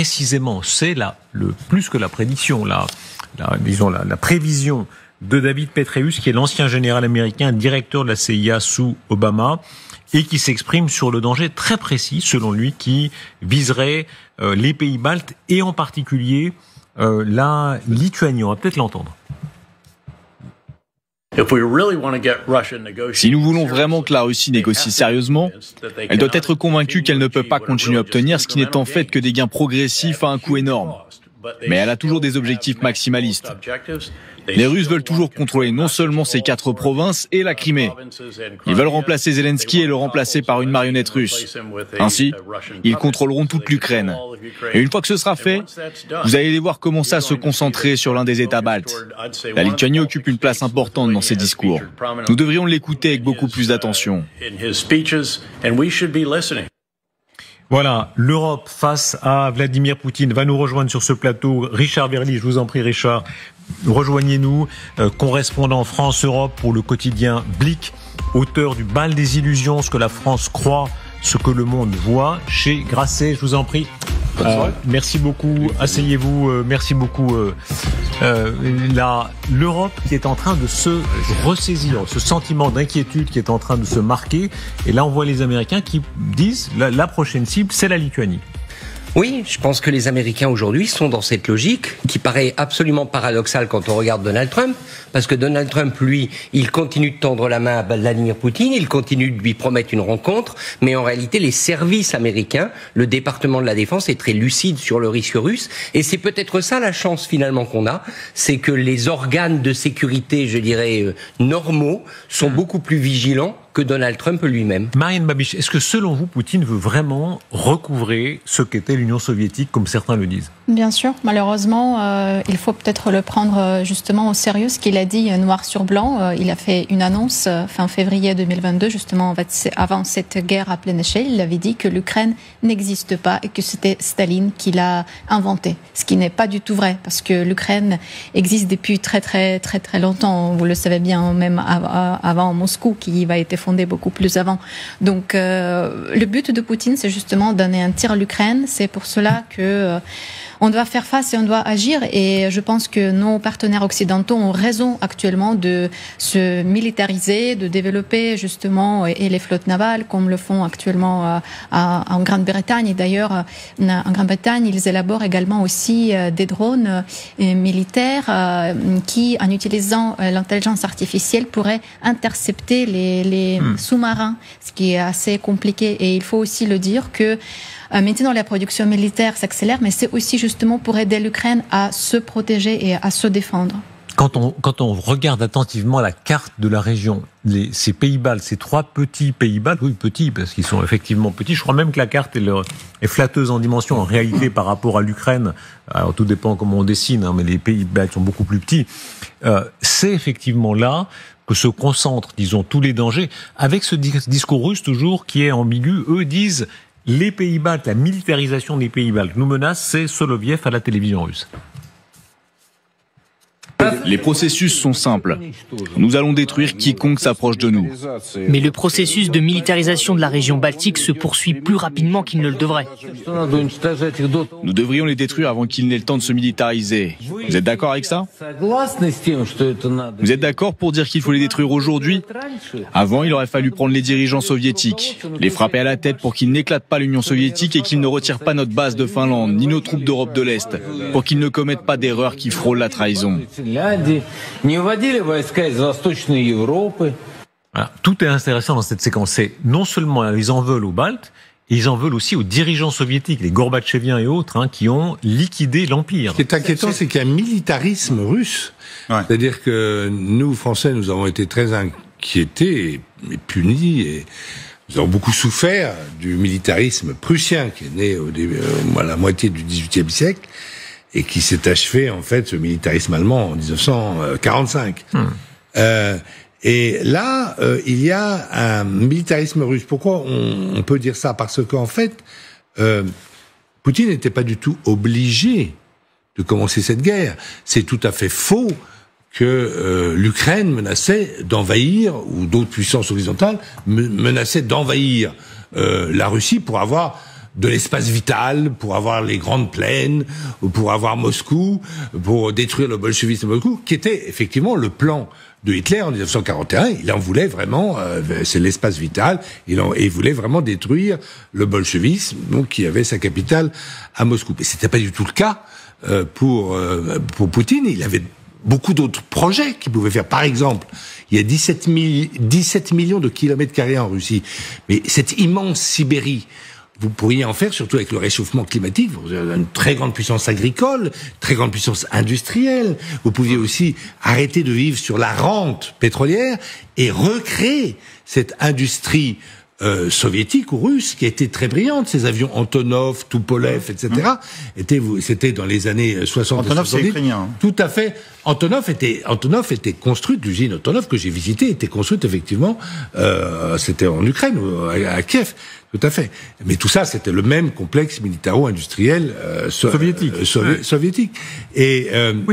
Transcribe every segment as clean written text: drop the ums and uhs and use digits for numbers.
précisément, c'est plus que la prédiction, la prévision de David Petraeus, qui est l'ancien général américain, directeur de la CIA sous Obama, et qui s'exprime sur le danger très précis, selon lui, qui viserait les pays baltes et en particulier la Lituanie. On va peut-être l'entendre. Si nous voulons vraiment que la Russie négocie sérieusement, elle doit être convaincue qu'elle ne peut pas continuer à obtenir ce qui n'est en fait que des gains progressifs à un coût énorme. Mais elle a toujours des objectifs maximalistes. Les Russes veulent toujours contrôler non seulement ces 4 provinces et la Crimée. Ils veulent remplacer Zelensky et le remplacer par une marionnette russe. Ainsi, ils contrôleront toute l'Ukraine. Et une fois que ce sera fait, vous allez les voir commencer à se concentrer sur l'un des États baltes. La Lituanie occupe une place importante dans ces discours. Nous devrions l'écouter avec beaucoup plus d'attention. Voilà, l'Europe face à Vladimir Poutine va nous rejoindre sur ce plateau. Richard Verly, je vous en prie Richard, rejoignez-nous, correspondant France-Europe pour le quotidien Blick, auteur du Bal des illusions, ce que la France croit, ce que le monde voit, chez Grasset, je vous en prie. Merci beaucoup, asseyez-vous, merci beaucoup. L'Europe qui est en train de se ressaisir, ce sentiment d'inquiétude qui est en train de se marquer, et là on voit les Américains qui disent la prochaine cible c'est la Lituanie. Oui, je pense que les Américains aujourd'hui sont dans cette logique qui paraît absolument paradoxale quand on regarde Donald Trump, parce que Donald Trump, lui, il continue de tendre la main à Vladimir Poutine, il continue de lui promettre une rencontre, mais en réalité, les services américains, le département de la Défense est très lucide sur le risque russe, et c'est peut-être ça la chance finalement qu'on a, c'est que les organes de sécurité, je dirais, normaux, sont beaucoup plus vigilants que Donald Trump lui-même. Marianne Babich, est-ce que selon vous, Poutine veut vraiment recouvrer ce qu'était l'Union soviétique, comme certains le disent? Bien sûr, malheureusement, il faut peut-être le prendre justement au sérieux, ce qu'il a dit noir sur blanc. Il a fait une annonce fin février 2022, justement avant cette guerre à pleine échelle. Il avait dit que l'Ukraine n'existe pas et que c'était Staline qui l'a inventée. Ce qui n'est pas du tout vrai, parce que l'Ukraine existe depuis très très très très longtemps. Vous le savez bien, même avant Moscou, qui va être fondé beaucoup plus avant. Donc le but de Poutine, c'est justement donner un tir à l'Ukraine. C'est pour cela que on doit faire face et on doit agir, et je pense que nos partenaires occidentaux ont raison actuellement de se militariser, de développer justement et les flottes navales comme le font actuellement en Grande-Bretagne. Et d'ailleurs, en Grande-Bretagne, ils élaborent également aussi des drones militaires qui, en utilisant l'intelligence artificielle, pourraient intercepter les sous-marins, ce qui est assez compliqué. Et il faut aussi le dire que maintenant, la production militaire s'accélère, mais c'est aussi justement pour aider l'Ukraine à se protéger et à se défendre. Quand on regarde attentivement la carte de la région, ces pays baltes, ces 3 petits pays baltes, oui petits parce qu'ils sont effectivement petits, je crois même que la carte est flatteuse en dimension en réalité par rapport à l'Ukraine. Alors tout dépend comment on dessine, mais les pays baltes sont beaucoup plus petits. C'est effectivement là que se concentrent, disons, tous les dangers, avec ce discours russe toujours qui est ambigu. Eux disent les pays baltes, la militarisation des pays baltes nous menace, c'est Soloviev à la télévision russe. Les processus sont simples. Nous allons détruire quiconque s'approche de nous. Mais le processus de militarisation de la région baltique se poursuit plus rapidement qu'il ne le devrait. Nous devrions les détruire avant qu'ils n'aient le temps de se militariser. Vous êtes d'accord avec ça? Vous êtes d'accord pour dire qu'il faut les détruire aujourd'hui? Avant, il aurait fallu prendre les dirigeants soviétiques, les frapper à la tête pour qu'ils n'éclatent pas l'Union soviétique et qu'ils ne retirent pas notre base de Finlande, ni nos troupes d'Europe de l'Est, pour qu'ils ne commettent pas d'erreurs qui frôlent la trahison. Voilà. Tout est intéressant dans cette séquence. C'est non seulement ils en veulent aux Baltes, ils en veulent aussi aux dirigeants soviétiques, les Gorbatcheviens et autres, qui ont liquidé l'Empire. Ce qui est inquiétant, c'est qu'il y a un militarisme russe. Ouais. C'est-à-dire que nous, Français, nous avons été très inquiétés et punis, et nous avons beaucoup souffert du militarisme prussien qui est né à la moitié du XVIIIe siècle et qui s'est achevé, en fait, ce militarisme allemand en 1945. Et là, il y a un militarisme russe. Pourquoi on peut dire ça? Parce qu'en fait, Poutine n'était pas du tout obligé de commencer cette guerre. C'est tout à fait faux que l'Ukraine menaçait d'envahir, ou d'autres puissances horizontales menaçaient d'envahir la Russie pour avoir de l'espace vital pour avoir les grandes plaines, pour avoir Moscou, pour détruire le bolchevisme de Moscou, qui était effectivement le plan de Hitler en 1941. Il en voulait vraiment, c'est l'espace vital, il voulait vraiment détruire le bolchevisme, donc qui avait sa capitale à Moscou. Mais c'était pas du tout le cas pour Poutine. Il avait beaucoup d'autres projets qu'il pouvait faire. Par exemple, il y a 17 millions de kilomètres carrés en Russie. Mais cette immense Sibérie, vous pourriez en faire, surtout avec le réchauffement climatique, vous avez une très grande puissance agricole, très grande puissance industrielle. Vous pouviez aussi arrêter de vivre sur la rente pétrolière et recréer cette industrie soviétique ou russe qui a été très brillante. Ces avions Antonov, Tupolev, etc. C'était dans les années 60 Antonov, 70. c'est ukrainien. Tout à fait. Antonov était construite, l'usine Antonov que j'ai visitée était construite effectivement, c'était en Ukraine, à Kiev. Tout à fait. Mais tout ça, c'était le même complexe militaro-industriel soviétique. Oui,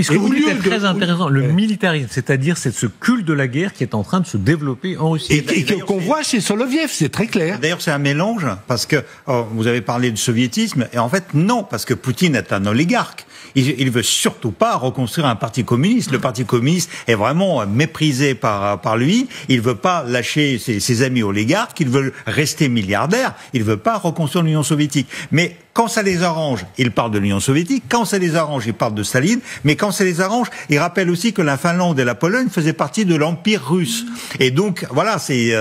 ce que vous dites est très intéressant. Le militarisme, c'est-à-dire c'est ce culte de la guerre qui est en train de se développer en Russie. Et qu'on voit chez Soloviev, c'est très clair. D'ailleurs, c'est un mélange, parce que vous avez parlé de soviétisme, et en fait, non, parce que Poutine est un oligarque. Il veut surtout pas reconstruire un parti communiste. Le parti communiste est vraiment méprisé par lui. Il veut pas lâcher ses amis oligarques. Il veut rester milliardaire. Il veut pas reconstruire l'Union soviétique. Mais quand ça les arrange, il parle de l'Union soviétique. Quand ça les arrange, il parle de Staline. Mais quand ça les arrange, il rappelle aussi que la Finlande et la Pologne faisaient partie de l'Empire russe. Et donc, voilà, c'est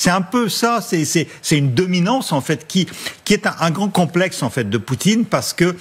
un peu ça. C'est une dominance, en fait, qui est un grand complexe, en fait, de Poutine, parce que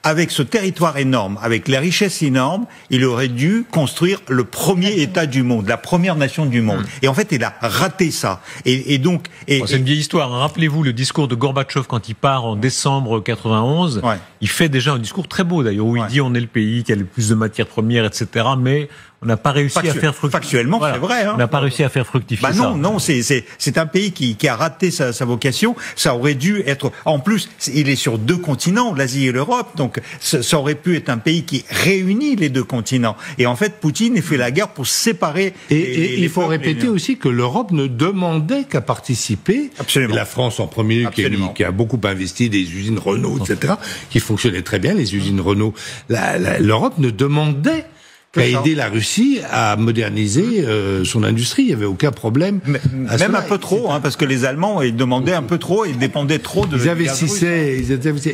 avec ce territoire énorme, avec les richesses énormes, il aurait dû construire le premier État du monde, la première nation du monde. Et en fait, il a raté ça. Et donc, c'est une vieille histoire. Rappelez-vous le discours de Gorbatchev quand il part en décembre 91. Ouais. Il fait déjà un discours très beau d'ailleurs où il dit on est le pays qui a le plus de matières premières, etc. Mais on n'a pas réussi à faire fructifier. Factuellement, voilà. C'est vrai. On n'a pas réussi à faire fructifier ça. Non, c'est un pays qui a raté sa vocation. Ça aurait dû être. En plus, il est sur deux continents, l'Asie et l'Europe. Donc, ça aurait pu être un pays qui réunit les deux continents. Et en fait, Poutine fait la guerre pour séparer. Et il faut répéter aussi que l'Europe ne demandait qu'à participer. Absolument. Et la France en premier, qui a beaucoup investi, des usines Renault, etc., qui fonctionnaient très bien, les usines Renault. L'Europe ne demandait qu'à aider la Russie à moderniser son industrie. Il n'y avait aucun problème. Même un peu trop, parce que les Allemands, ils demandaient un peu trop, ils dépendaient trop de... Ils investissaient.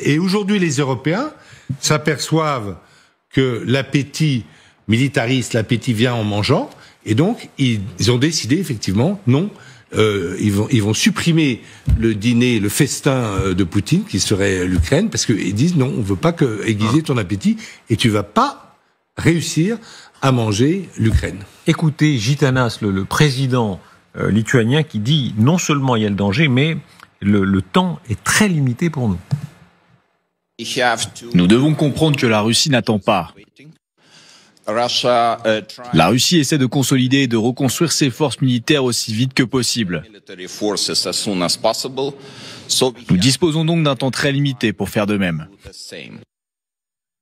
Et aujourd'hui, les Européens s'aperçoivent que l'appétit militariste, l'appétit vient en mangeant, et donc ils ont décidé, effectivement, non, ils vont supprimer le dîner, le festin de Poutine, qui serait l'Ukraine, parce qu'ils disent non, on veut pas aiguiser ton appétit, et tu vas pas réussir à manger l'Ukraine. Écoutez Gitanas, le président lituanien, qui dit non seulement il y a le danger, mais le temps est très limité pour nous. Nous devons comprendre que la Russie n'attend pas. La Russie essaie de consolider et de reconstruire ses forces militaires aussi vite que possible. Nous disposons donc d'un temps très limité pour faire de même.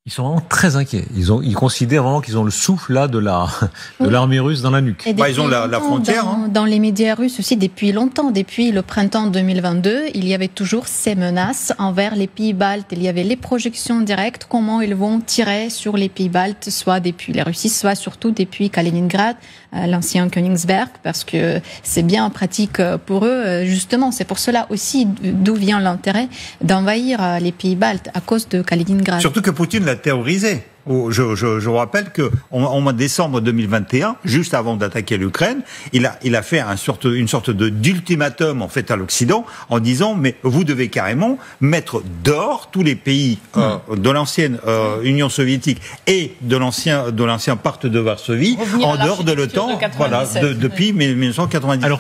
Ils sont vraiment très inquiets. Ils considèrent vraiment qu'ils ont le souffle là de l'armée russe dans la nuque. Ils ont la frontière. Dans les médias russes aussi, depuis longtemps, depuis le printemps 2022, il y avait toujours ces menaces envers les pays baltes. Il y avait les projections directes, comment ils vont tirer sur les pays baltes, soit depuis la Russie, soit surtout depuis Kaliningrad, l'ancien Königsberg, parce que c'est bien en pratique pour eux. Justement, c'est pour cela aussi d'où vient l'intérêt d'envahir les pays baltes à cause de Kaliningrad. Surtout que Poutine l'a terrorisé. Je vous rappelle que en mois de décembre 2021, juste avant d'attaquer l'Ukraine, il a fait une sorte d'ultimatum en fait à l'Occident en disant mais vous devez carrément mettre dehors tous les pays de l'ancienne Union soviétique et de l'ancien pacte de Varsovie en dehors de l'OTAN, depuis 1990. Alors,